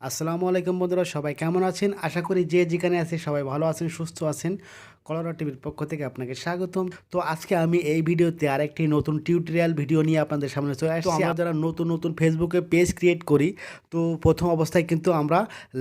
আসসালামু আলাইকুম বন্ধুরা, সবাই কেমন আছেন? আশা করি যে যেখানে আছে সবাই ভালো আছেন, সুস্থ আছেন। কলরা টিভির পক্ষ থেকে আপনাকে স্বাগতম। তো আজকে আমি এই ভিডিওতে আরেকটি নতুন টিউটোরিয়াল ভিডিও নিয়ে আপনাদের সামনে চলে আসছি। তো আমরা যারা নতুন ফেসবুকে পেজ ক্রিয়েট করি, তো প্রথম অবস্থায় কিন্তু আমরা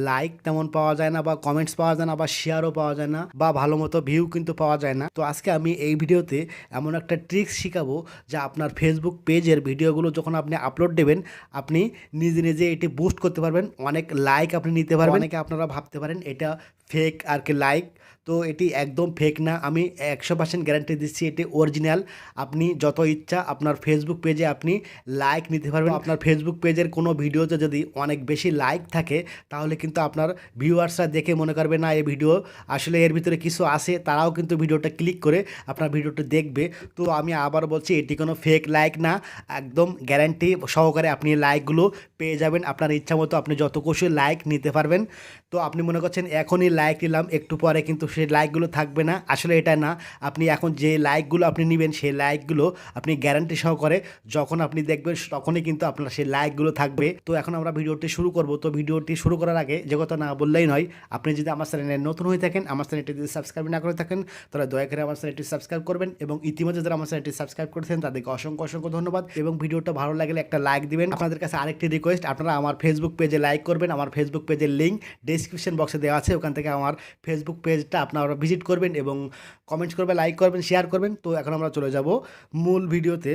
লাইক তেমন পাওয়া যায় না, বা কমেন্টস পাওয়া যায় না, বা শেয়ারও পাওয়া যায় না, বা ভালো মতো ভিউ কিন্তু পাওয়া যায় না। তো আজকে আমি এই ভিডিওতে এমন একটা ট্রিক্স শিখাবো, যা আপনার ফেসবুক পেজের ভিডিওগুলো যখন আপনি আপলোড দেবেন, আপনি নিজে নিজে এটি বুস্ট করতে পারবেন, অনেক লাইক আপনি নিতে পারবেন। অনেকে আপনারা ভাবতে পারেন এটা ফেক আর কি লাইক, তো এটি একদম ফেক না। আমি 100% গ্যারান্টি দিচ্ছি এটি অরিজিনাল। আপনি যত ইচ্ছা আপনার ফেসবুক পেজে আপনি লাইক নিতে পারবেন। আপনার ফেসবুক পেজের কোনো ভিডিওতে যদি অনেক বেশি লাইক থাকে, তাহলে কিন্তু আপনার ভিউয়ার্সরা দেখে মনে করবে না এই ভিডিও আসলে এর ভিতরে কিছু আছে, তারাও কিন্তু ভিডিওটা ক্লিক করে আপনার ভিডিওটা দেখবে। তো আমি আবার বলছি, এটি কোনো ফেক লাইক না, একদম গ্যারান্টি সহকারে আপনি লাইকগুলো পেয়ে যাবেন। আপনার ইচ্ছা মতো আপনি যত খুশি লাইক নিতে পারবেন। তো আপনি মনে করছেন এখনই লাইক নিলাম, একটু পরে কিন্তু সেই লাইকগুলো থাকবে না, আসলে এটা না। আপনি এখন যে লাইকগুলো আপনি নেবেন, সেই লাইকগুলো আপনি গ্যারান্টি সহকারে যখন আপনি দেখবেন তখনই কিন্তু আপনার সেই লাইকগুলো থাকবে। তো এখন আমরা ভিডিওটি শুরু করব। তো ভিডিওটি শুরু করার আগে যে কথা না বললেই নয়, আপনি যদি আমার চ্যানেলে নতুন হয়ে থাকেন, আমার চ্যানেলটি যদি সাবস্ক্রাইব না করে থাকেন, তাহলে দয়া করে আমার চ্যানেলটি সাবস্ক্রাইব করবেন। এবং ইতিমধ্যে যারা আমার চ্যানেলটি সাবস্ক্রাইব করেছেন তাদেরকে অসংখ্য অসংখ্য ধন্যবাদ। এবং ভিডিওটা ভালো লাগলে একটা লাইক দিবেন। আপনাদের কাছে আরেকটি রিকোয়েস্ট, আপনারা আমার ফেসবুক পেজে লাইক করবেন। আমার ফেসবুক পেজের লিঙ্ক ডেসক্রিপশন বক্সে দেওয়া আছে, ওখান থেকে আমার ফেসবুক পেজটা আপনারা ভিজিট করবেন এবং কমেন্টস করবেন, লাইক করবেন, শেয়ার করবেন। তো এখন আমরা চলে যাব মূল ভিডিওতে।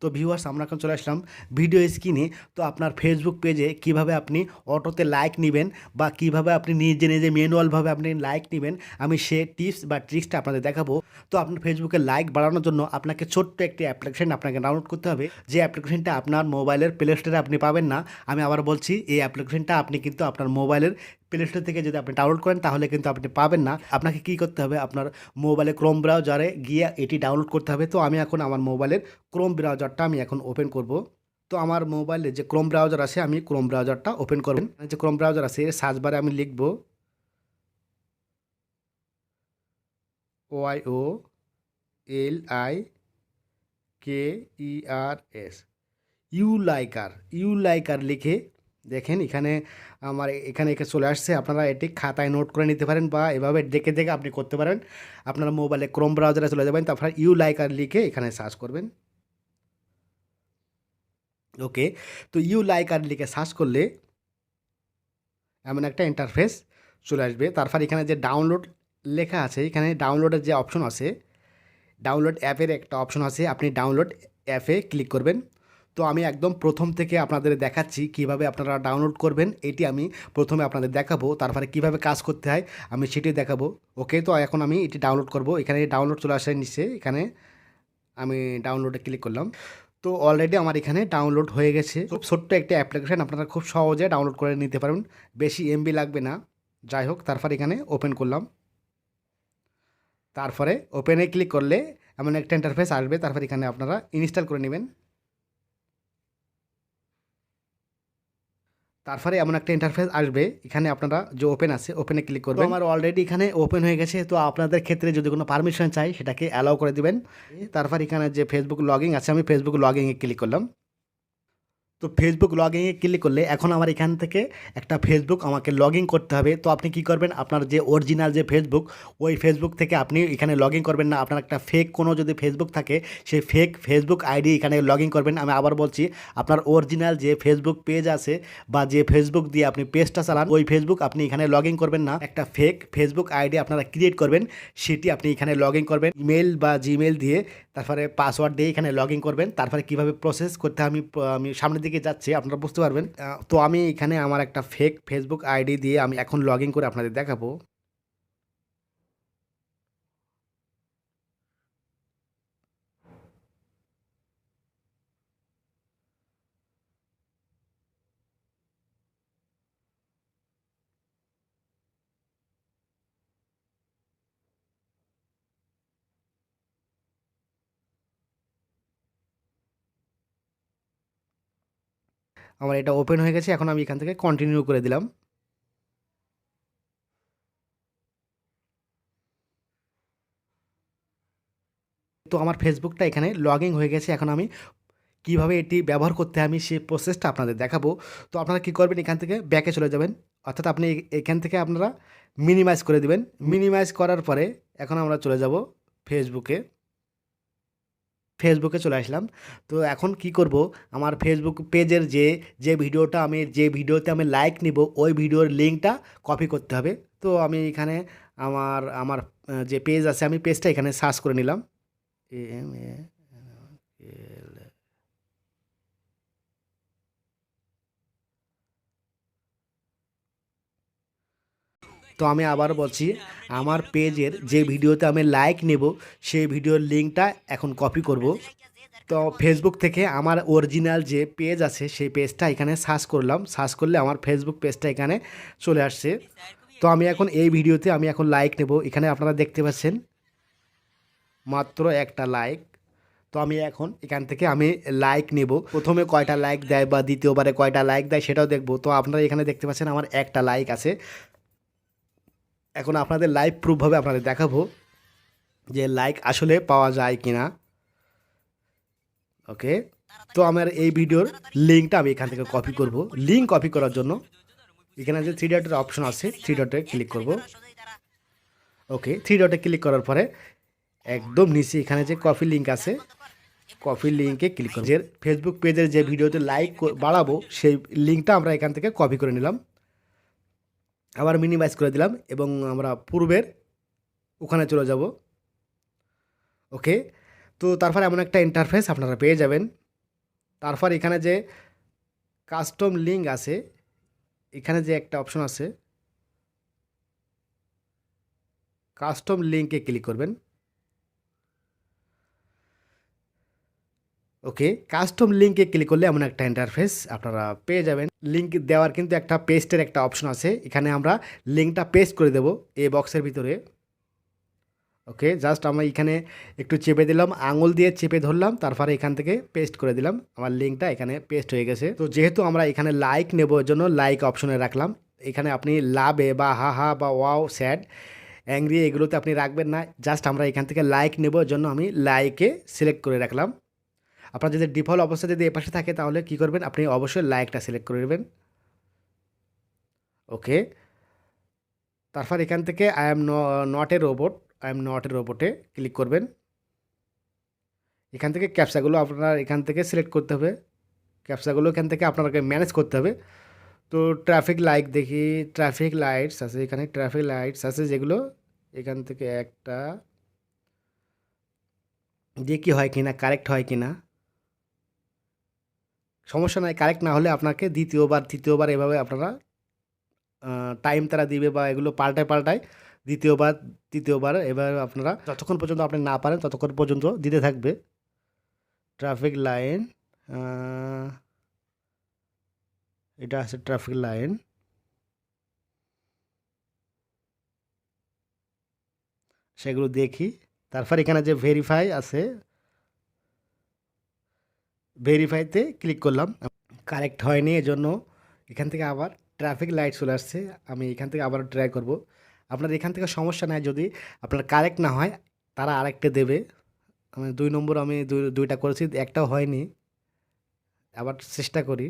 তো ভিউয়ার্স, আমরা এখন চলে আসলাম ভিডিও স্ক্রিনে। তো আপনার ফেসবুক পেজে কিভাবে আপনি অটোতে লাইক নেবেন, বা কিভাবে আপনি নিজে নিজে ম্যানুয়ালভাবে আপনি লাইক নেবেন, আমি সে টিপস বা ট্রিক্সটা আপনাদের দেখাবো। তো আপনার ফেসবুকে লাইক বাড়ানোর জন্য আপনাকে ছোট্ট একটি অ্যাপ্লিকেশন আপনাকে ডাউনলোড করতে হবে। যে অ্যাপ্লিকেশনটা আপনার মোবাইলের প্লে স্টোরে আপনি পাবেন না। আমি আবার বলছি, এই অ্যাপ্লিকেশনটা আপনি কিন্তু আপনার মোবাইলের প্লে স্টোর থেকে যদি আপনি ডাউনলোড করেন, তাহলে কিন্তু আপনি পাবেন না। আপনাকে কী করতে হবে, আপনার মোবাইলে ক্রোম ব্রাউজারে গিয়ে এটি ডাউনলোড করতে হবে। তো আমি এখন আমার মোবাইলের ক্রোম ব্রাউজারটা আমি এখন ওপেন করব। তো আমার মোবাইলে যে ক্রোম ব্রাউজার আছে, আমি ক্রোম ব্রাউজারটা ওপেন করবেন। যে ক্রোম ব্রাউজার আছে, সার্চ বারে আমি লিখব YOLIKERS, ইউ লাইকার লিখে দেখেন এখানে আমার এখানে চলে আসছে। আপনারা এটি খাতায় নোট করে নিতে পারেন, বা এভাবে দেখে দেখে আপনি করতে পারেন। আপনারা মোবাইলে ক্রোম ব্রাউজারে চলে যাবেন, তারপর ইউ লাইকার লিখে এখানে সার্চ করবেন। ওকে, তো ইউ লাইকার লিখে সার্চ করলে এমন একটা ইন্টারফেস চলে আসবে। তারপর এখানে যে ডাউনলোড লেখা আছে, এখানে ডাউনলোডের যে অপশন আছে, ডাউনলোড অ্যাপের একটা অপশন আছে, আপনি ডাউনলোড অ্যাপে ক্লিক করবেন। তো আমি একদম প্রথম থেকে আপনাদের দেখাচ্ছি কিভাবে আপনারা ডাউনলোড করবেন। এটি আমি প্রথমে আপনাদের দেখাবো, তারপরে কিভাবে কাজ করতে হয় আমি সেটি দেখাবো। ওকে, তো এখন আমি এটি ডাউনলোড করব। এখানে ডাউনলোড চলে আসে নিচে, এখানে আমি ডাউনলোডে ক্লিক করলাম। তো অলরেডি আমার এখানে ডাউনলোড হয়ে গেছে। খুব ছোট্ট একটা অ্যাপ্লিকেশান, আপনারা খুব সহজে ডাউনলোড করে নিতে পারবেন, বেশি এমবি লাগবে না। যাই হোক, তারপর এখানে ওপেন করলাম। তারপরে ওপেনে ক্লিক করলে এমন একটা ইন্টারফেস আসবে। তারপর এখানে আপনারা ইনস্টল করে নেবেন। তারপরে এমন একটা ইন্টারফেস আসবে, এখানে আপনারা যে ওপেন আছে ওপেনে ক্লিক করবেন। আমার অলরেডি এখানে ওপেন হয়ে গেছে। তো আপনাদের ক্ষেত্রে যদি কোনো পারমিশন চাই, সেটাকে অ্যালাউ করে দিবেন। তারপর এখানে যে ফেসবুক লগইন আছে, আমি ফেসবুক লগইনে ক্লিক করলাম। তো ফেসবুক লগইনে ক্লিক করলে এখন আমার এখান থেকে একটা ফেসবুক আমাকে লগ ইন করতে হবে। তো আপনি কি করবেন, আপনার যে অরিজিনাল যে ফেসবুক, ওই ফেসবুক থেকে আপনি এখানে লগ ইন করবেন না। আপনার একটা ফেক কোনো যদি ফেসবুক থাকে, সেই ফেক ফেসবুক আইডি এখানে লগ ইন করবেন। আমি আবার বলছি, আপনার অরিজিনাল যে ফেসবুক পেজ আছে, বা যে ফেসবুক দিয়ে আপনি পেজটা চালান, ওই ফেসবুক আপনি এখানে লগ ইন করবেন না। একটা ফেক ফেসবুক আইডি আপনারা ক্রিয়েট করবেন, সেটি আপনি এখানে লগ ইন করবেন ইমেল বা জিমেল দিয়ে। তারপরে পাসওয়ার্ড দিয়ে এখানে লগ ইন করবেন। তারপরে কীভাবে প্রসেস করতে হয় আমি সামনের দিকে যাচ্ছি, আপনারা বুঝতে পারবেন। তো আমি এখানে আমার একটা ফেক ফেসবুক আইডি দিয়ে আমি এখন লগ ইন করে আপনাদের দেখাবো। আমার এটা ওপেন হয়ে গেছে, এখন আমি এখান থেকে কন্টিনিউ করে দিলাম। তো আমার ফেসবুকটা এখানে লগ ইন হয়ে গেছে। এখন আমি কিভাবে এটি ব্যবহার করতে হয় আমি সেই প্রসেসটা আপনাদের দেখাবো। তো আপনারা কী করবেন, এখান থেকে ব্যাকে চলে যাবেন, অর্থাৎ আপনি এখান থেকে আপনারা মিনিমাইজ করে দিবেন। মিনিমাইজ করার পরে এখন আমরা চলে যাব ফেসবুকে। ফেসবুকে চলে আসলাম। তো এখন কি করব, আমার ফেসবুক পেজের যে ভিডিওতে আমি লাইক নিব ওই ভিডিওর লিঙ্কটা কপি করতে হবে। তো আমি এখানে আমার যে পেজ আছে আমি পেজটা এখানে সার্চ করে নিলাম। AMAL। তো আমি আবার বলছি, আমার পেজের যে ভিডিওতে আমি লাইক নেব সেই ভিডিওর লিঙ্কটা এখন কপি করব। তো ফেসবুক থেকে আমার অরিজিনাল যে পেজ আছে সেই পেজটা এখানে সার্চ করলাম, সার্চ করলে আমার ফেসবুক পেজটা এখানে চলে আসছে। তো আমি এখন এই ভিডিওতে আমি এখন লাইক নেব, এখানে আপনারা দেখতে পাচ্ছেন মাত্র একটা লাইক। তো আমি এখন এখান থেকে আমি লাইক নেব, প্রথমে কয়টা লাইক দেয় বা দ্বিতীয়বারে কয়টা লাইক দেয় সেটাও দেখব। তো আপনারা এখানে দেখতে পাচ্ছেন আমার একটা লাইক আছে। এখন আপনাদের লাইভ প্রুফভাবে আপনাদের দেখাবো যে লাইক আসলে পাওয়া যায় কিনা। ওকে, তো আমার এই ভিডিওর লিঙ্কটা আমি এখান থেকে কপি করব। লিঙ্ক কপি করার জন্য এখানে যে থ্রি ডটের অপশন আছে, থ্রি ডটে ক্লিক করব। ওকে, থ্রি ডটে ক্লিক করার পরে একদম নিচে এখানে যে কপি লিঙ্ক আছে, কপি লিঙ্কে ক্লিক করব। যে ফেসবুক পেজের যে ভিডিওতে লাইক বাড়াবো সেই লিঙ্কটা আমরা এখান থেকে কপি করে নিলাম, আবার মিনিমাইজ করে দিলাম এবং আমরা পূর্বের ওখানে চলে যাব। ওকে, তো তারপর এমন একটা ইন্টারফেস আপনারা পেয়ে যাবেন। তারপর এখানে যে কাস্টম লিঙ্ক আছে, এখানে যে একটা অপশন আছে কাস্টম লিঙ্কে ক্লিক করবেন। ওকে, কাস্টম লিঙ্কে ক্লিক করলে এমন একটা ইন্টারফেস আপনারা পেয়ে যাবেন। লিঙ্ক দেওয়ার কিন্তু একটা পেস্টের একটা অপশন আছে, এখানে আমরা লিঙ্কটা পেস্ট করে দেব এই বক্সের ভিতরে। ওকে, জাস্ট আমরা এখানে একটু চেপে দিলাম, আঙুল দিয়ে চেপে ধরলাম, তারপরে এখান থেকে পেস্ট করে দিলাম, আমার লিঙ্কটা এখানে পেস্ট হয়ে গেছে। তো যেহেতু আমরা এখানে লাইক নেব ওর জন্য লাইক অপশনে রাখলাম। এখানে আপনি লাভে বা হা হা বা ওয়াও স্যাড অ্যাংরি এগুলোতে আপনি রাখবেন না, জাস্ট আমরা এখান থেকে লাইক নেব ওর জন্য আমি লাইকে সিলেক্ট করে রাখলাম। আপনার যদি ডিফল্ট অবস্থা যদি এপাশে থাকে তাহলে কি করবেন, আপনি অবশ্যই লাইকটা সিলেক্ট করে নেবেন। ওকে, তারপর এখান থেকে আই এম নট এ রোবটে ক্লিক করবেন। এখান থেকে ক্যাপচাগুলো আপনার এখান থেকে সিলেক্ট করতে হবে, ক্যাপচাগুলো এখান থেকে আপনাকে ম্যানেজ করতে হবে। তো ট্রাফিক লাইট দেখি, ট্রাফিক লাইটস আছে, এখানে ট্রাফিক লাইটস আছে যেগুলো এখান থেকে একটা দেখি হয় কিনা, কারেক্ট হয় কিনা। সমস্যা নাই, কারেক্ট না হলে আপনাকে দ্বিতীয়বার তৃতীয়বার এভাবে আপনারা টাইম তারা দিবে বা এগুলো পাল্টায় পাল্টায় দ্বিতীয়বার তৃতীয়বার এভাবে আপনারা যতক্ষণ পর্যন্ত আপনি না পারেন ততক্ষণ পর্যন্ত দিতে থাকবে। ট্রাফিক লাইন, এটা আছে ট্রাফিক লাইন। সেগুলো দেখি, তারপর এখানে যে ভেরিফাই আছে, ভেরিফাইতে ক্লিক করলাম, কারেক্ট হয়নি এজন্য এখান থেকে আবার ট্রাফিক লাইট চলে আসছে, আমি এখান থেকে আবার ট্রাই করব। আপনার এখান থেকে সমস্যা নাই, যদি আপনার কারেক্ট না হয় তারা আরেকটা দেবে। আমি ২ নম্বর আমি দুইটা করেছি, একটাও হয়নি, আবার চেষ্টা করি।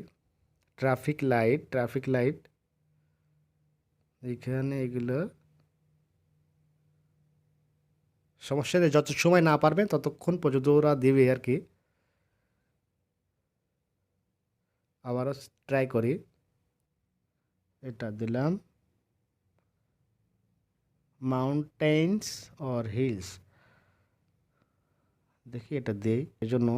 ট্রাফিক লাইট, ট্রাফিক লাইট এইখানে এগুলো সমস্যা নেই, যত সময় না পারবেন ততক্ষণ পর্যন্ত ওরা দেবে আর কি। আবারও ট্রাই করি, এটা দিলাম মাউন্টেন্স অর হিলস, দেখি এটা দেই এজন্য।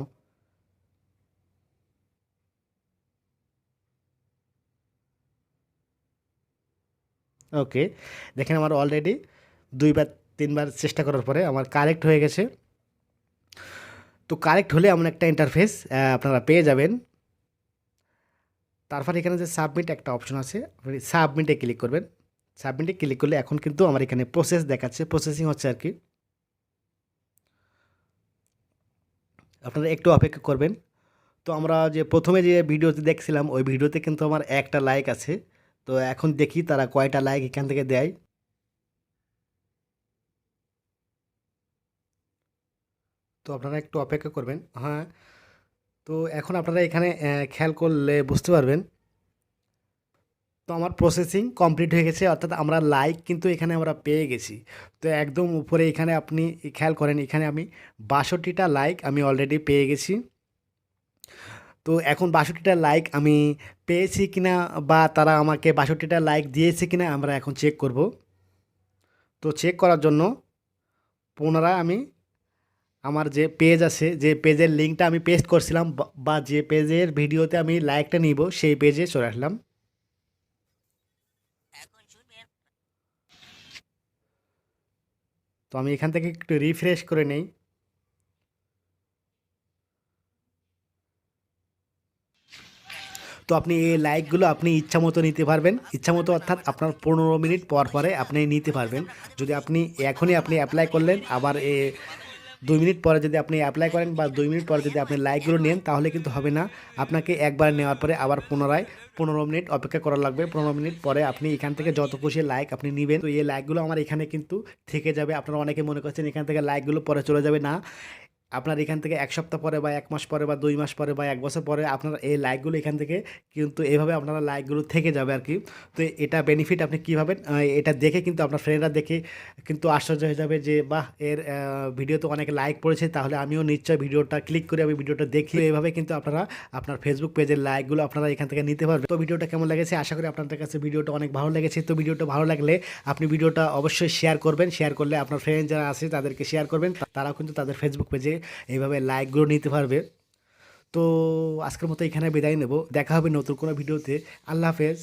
ওকে, দেখেন আমার অলরেডি ২ বার ৩ বার চেষ্টা করার পরে আমার কারেক্ট হয়ে গেছে। তো কারেক্ট হলে এমন একটা ইন্টারফেস আপনারা পেয়ে যাবেন। তারপর এখানে যে সাবমিট একটা অপশন আছে, আপনি সাবমিটে ক্লিক করবেন। সাবমিটে ক্লিক করলে এখন কিন্তু আমার এখানে প্রসেস দেখাচ্ছে, প্রসেসিং হচ্ছে আর কি। আপনারা একটু অপেক্ষা করবেন। তো আমরা যে প্রথমে যে ভিডিওতে দেখছিলাম ওই ভিডিওতে কিন্তু আমার একটা লাইক আছে। তো এখন দেখি তারা কয়টা লাইক এখান থেকে দেয়। তো আপনারা একটু অপেক্ষা করবেন। হ্যাঁ, তো এখন আপনারা এখানে খেয়াল করলে বুঝতে পারবেন। তো আমার প্রসেসিং কমপ্লিট হয়ে গেছে, অর্থাৎ আমরা লাইক কিন্তু এখানে আমরা পেয়ে গেছি। তো একদম উপরে এখানে আপনি খেয়াল করেন, এখানে আমি ৬২টা লাইক আমি অলরেডি পেয়ে গেছি। তো এখন ৬২টা লাইক আমি পেয়েছি কিনা বা তারা আমাকে ৬২টা লাইক দিয়েছে কিনা আমরা এখন চেক করব। তো চেক করার জন্য পুনরায় আমি আমার যে পেজ আছে, যে পেজের লিঙ্কটা আমি পেস্ট করছিলাম বা যে পেজের ভিডিওতে আমি লাইকটা নিব সেই পেজে চলে আসলাম। তো আমি এখান থেকে একটু রিফ্রেশ করে নেই। তো আপনি এই লাইকগুলো আপনি ইচ্ছামতো নিতে পারবেন, ইচ্ছামতো অর্থাৎ আপনার ১৫ মিনিট পর পরে আপনি নিতে পারবেন। যদি আপনি এখনই আপনি অ্যাপ্লাই করলেন, আবার ২ মিনিট পরে যদি আপনি অ্যাপ্লাই করেন বা ২ মিনিট পরে যদি আপনি লাইকগুলো নেন তাহলে কিন্তু হবে না। আপনাকে একবার নেওয়ার পরে আবার পুনরায় ১৫ মিনিট অপেক্ষা করা লাগবে। ১৫ মিনিট পরে আপনি এখান থেকে যত খুশি লাইক আপনি নিবেন। তো এই লাইকগুলো আমার এখানে কিন্তু থেকে যাবে। আপনারা অনেকে মনে করছেন এখান থেকে লাইকগুলো পরে চলে যাবে, না। আপনার এখান থেকে ১ সপ্তাহ পরে বা ১ মাস পরে বা ২ মাস পরে বা ১ বছর পরে আপনার এই লাইকগুলো এখান থেকে কিন্তু এভাবে আপনারা লাইকগুলো থেকে যাবে আরকি। তো এটা বেনিফিট আপনি কী ভাবেন, এটা দেখে কিন্তু আপনার ফ্রেন্ডরা দেখে কিন্তু আশ্চর্য হয়ে যাবে যে বাহ! এর ভিডিওতে অনেক লাইক পড়েছে, তাহলে আমিও নিশ্চয়ই ভিডিওটা ক্লিক করে আমি ভিডিওটা দেখি। এভাবে কিন্তু আপনারা আপনার ফেসবুক পেজের লাইকগুলো আপনারা এখান থেকে নিতে পারবেন। তো ভিডিওটা কেমন লেগেছে? আশা করি আপনাদের কাছে ভিডিওটা অনেক ভালো লেগেছে। তো ভিডিওটা ভালো লাগলে আপনি ভিডিওটা অবশ্যই শেয়ার করবেন। শেয়ার করলে আপনার ফ্রেন্ড যারা আছে তাদেরকে শেয়ার করবেন। তারাও কিন্তু তাদের ফেসবুক পেজে এইভাবে লাইকগুলো নিতে পারবে। তো আজকের মতো এখানে বিদায় নেব। দেখা হবে নতুন কোনো ভিডিওতে। আল্লাহ হাফেজ।